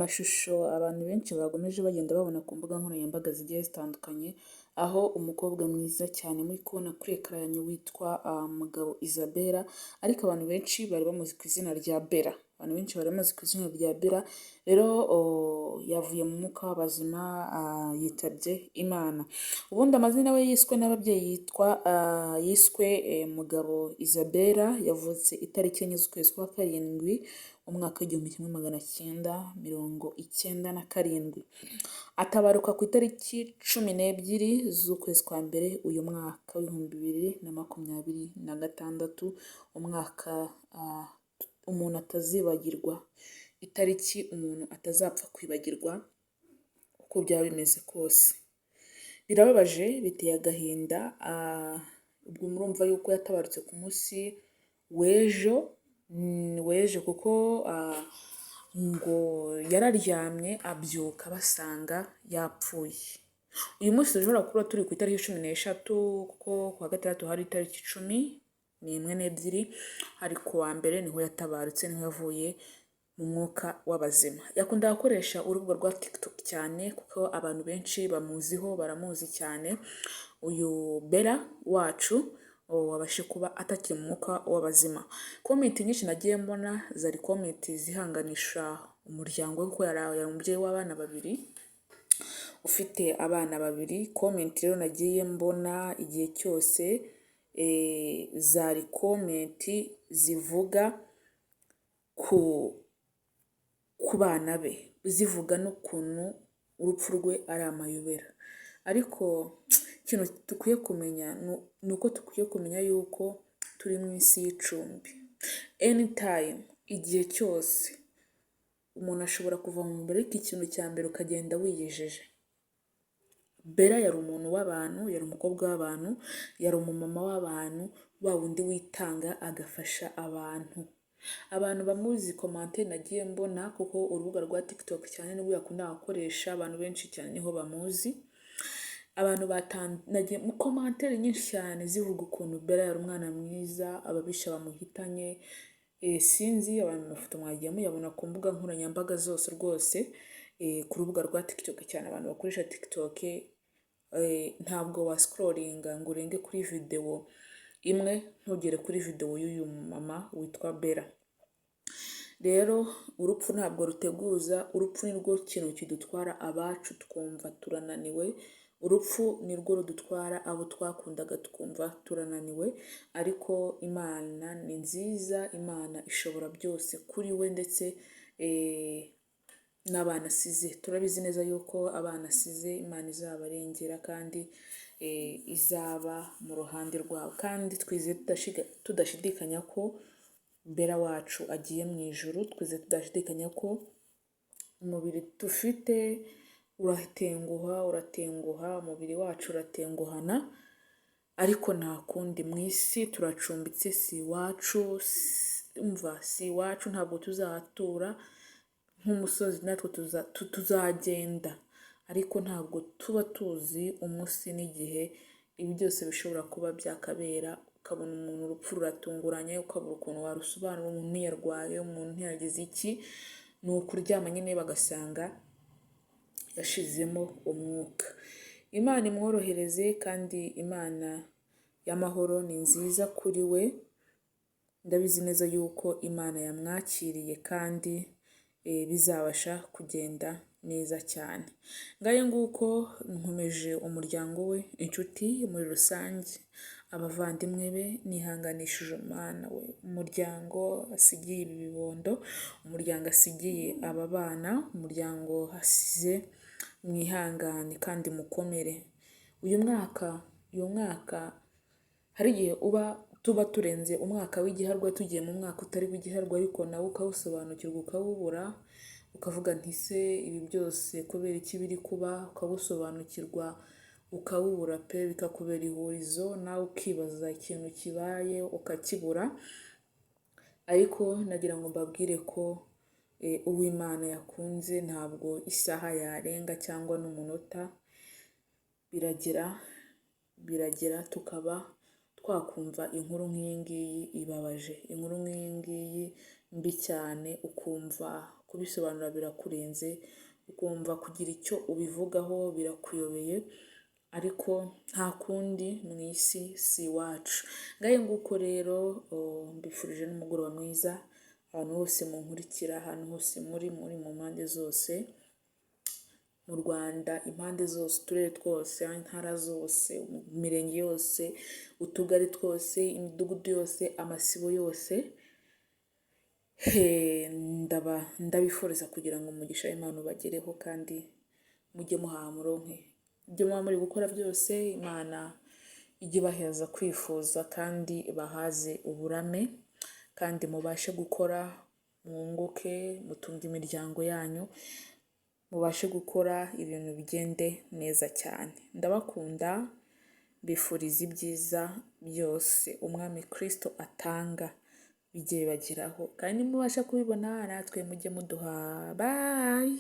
Amashusho abantu benshi bakomeje bagenda babona ku mbuga nkoranyambaga zigiye zitandukanye, aho umukobwa mwiza cyane muri kubona kuri ekara yanyu witwa Mugabo Isabella, ariko abantu benshi bari bamuzi ku izina rya Bella. Abantu benshi bari bamuzi ku izina rya Bella, rero yavuye mu mwuka w'abazima, yitabye Imana. Ubundi amazina we yiswe n'ababyeyi yiswe Mugabo Isabella, yavutse itariki enye z'ukwezi kwa karindwi umwaka w'1997, atabaruka ku itariki 12 z'ukwezi kwa mbere uyu mwaka w'2026, umwaka umuntu atazibagirwa, itariki umuntu atazapfa kwibagirwa uko byaba bimeze kose. Birababaje, biteye agahinda, ubwo murumva yuko yatabarutse ku munsi w'ejo kuko ngo yararyamye abyuka basanga yapfuye. Uyu munsi dushobora kuba turi ku itariki 16 kuko kuwa gatandatu hari itariki 11 n'ebyiri, hari kuwa mbere niho yatabarutse, niho yavuye mu mwuka w'abazima. Yakundaga gukoresha urubuga rwa TikTok cyane kuko abantu benshi bamuziho, baramuzi cyane. Uyu Bella wacu wabashe kuba atakiri mu mwuka w'abazima. Komenti nyinshi nagiye mbona zari komenti zihanganisha umuryango we kuko yari umubyeyi w'abana babiri, ufite abana babiri. Komenti rero nagiye mbona igihe cyose zari komenti zivuga ku bana be, zivuga n'ukuntu urupfu rwe ari amayobera. Ariko ikintu dukwiye kumenya ni uko dukwiye kumenya yuko turi mu isi y'icumbi. Anytime, igihe cyose umuntu ashobora kuva mu mubiri, ariko ikintu cya mbere ukagenda wiyejeje. Bella yari umuntu w'abantu, yari umukobwa w'abantu, yari umumama w'abantu, wa wundi witanga agafasha abantu. Abantu bamuzi komante nagiye mbona kuko urubuga rwa TikTok cyane nibwo yakunda gukoresha, abantu benshi cyane niho bamuzi. Abantu nagiye mu komantere nyinshi cyane zivuga ukuntu Bella yari umwana mwiza, ababisha bamuhitanye. Sinzi abantu mafoto mwagiye muyabona ku mbuga nkoranyambaga zose rwose, ku rubuga rwa TikTok cyane abantu bakoresha TikTok, ntabwo wascrollinga ngo urenge kuri video imwe ntugere kuri video y'uyu mama witwa Bella. Rero urupfu ntabwo ruteguza, urupfu ni rwo kintu kidutwara abacu twumva turananiwe, urupfu ni rwo rudutwara abo twakundaga twumva turananiwe. Ariko Imana ni nziza, Imana ishobora byose kuri we, ndetse n'abana asize. Turabizi neza yuko abana asize Imana izabarengera kandi izaba mu ruhande rwabo, kandi twizeye tudashidikanya ko Bella wacu agiye mu ijuru. Twizeye tudashidikanya ko umubiri dufite uratenguha, umubiri wacu uratenguhana, ariko nta kundi. Mu isi turacumbitse, si iwacu, ntabwo tuzahatura. Nk'umusozi natwe tuzagenda, ariko ntabwo tuba tuzi umunsi n'igihe ibi byose bishobora kuba byakabera. Ukabona umuntu urupfu ruratunguranye, ukabura ukuntu warusobanura, umuntu ntiyarwaye, umuntu ntiyagize iki, ni ukuryama nyine bagasanga yashizemo umwuka. Imana imworohereze, kandi Imana y'amahoro ni nziza kuri we. Ndabizi neza yuko Imana yamwakiriye kandi bizabasha kugenda neza cyane. Ngayo nguko nkomeje umuryango we, inshuti muri rusange, abavandimwe be, nihanganishije Imana we, umuryango asigiye ibi bibondo, umuryango asigiye aba bana, umuryango asize, mwihangane kandi mukomere. Uyu mwaka hari igihe tuba turenze umwaka w'igiharwa, tugiye mu mwaka utari w'igiharwa, ariko nawe ukawusobanukirwa ukawubura, ukavuga nti se ibi byose kubera iki biri kuba, ukawusobanukirwa ukawubura pe, bikakubera ihurizo, nawe ukibaza ikintu kibaye ukakibura. Ariko nagira ngo mbabwire ko uw'Imana yakunze ntabwo isaha yarenga cyangwa n'umunota, biragera tukaba twakumva inkuru nk'iyi ngiyi ibabaje, inkuru nk'iyi ngiyi mbi cyane, ukumva kubisobanura birakurenze, ukumva kugira icyo ubivugaho birakuyobeye, ariko nta kundi mu isi si iwacu. Ngahe nguko rero mbifurije n'umugoroba mwiza abantu bose munkurikira, ahantu hose muri mu mpande zose, mu Rwanda impande zose, uturere twose, intara zose, imirenge yose, utugari twose, imidugudu yose, amasibo yose. Ndabifuriza kugira ngo umugisha w'Imana ubagereho kandi mujye muhaha muronke ibyo muba muri gukora byose. Imana ijye ibaheza kwifuza kandi bahaze uburame, kandi mubashe gukora mwunguke, mutunge imiryango yanyu, mubashe gukora ibintu bigende neza cyane. Ndabakunda, mbifuriza ibyiza byose umwami Kristo atanga bijye bibageraho, kandi mubasha kubibona natwe mujye muduha. Bye.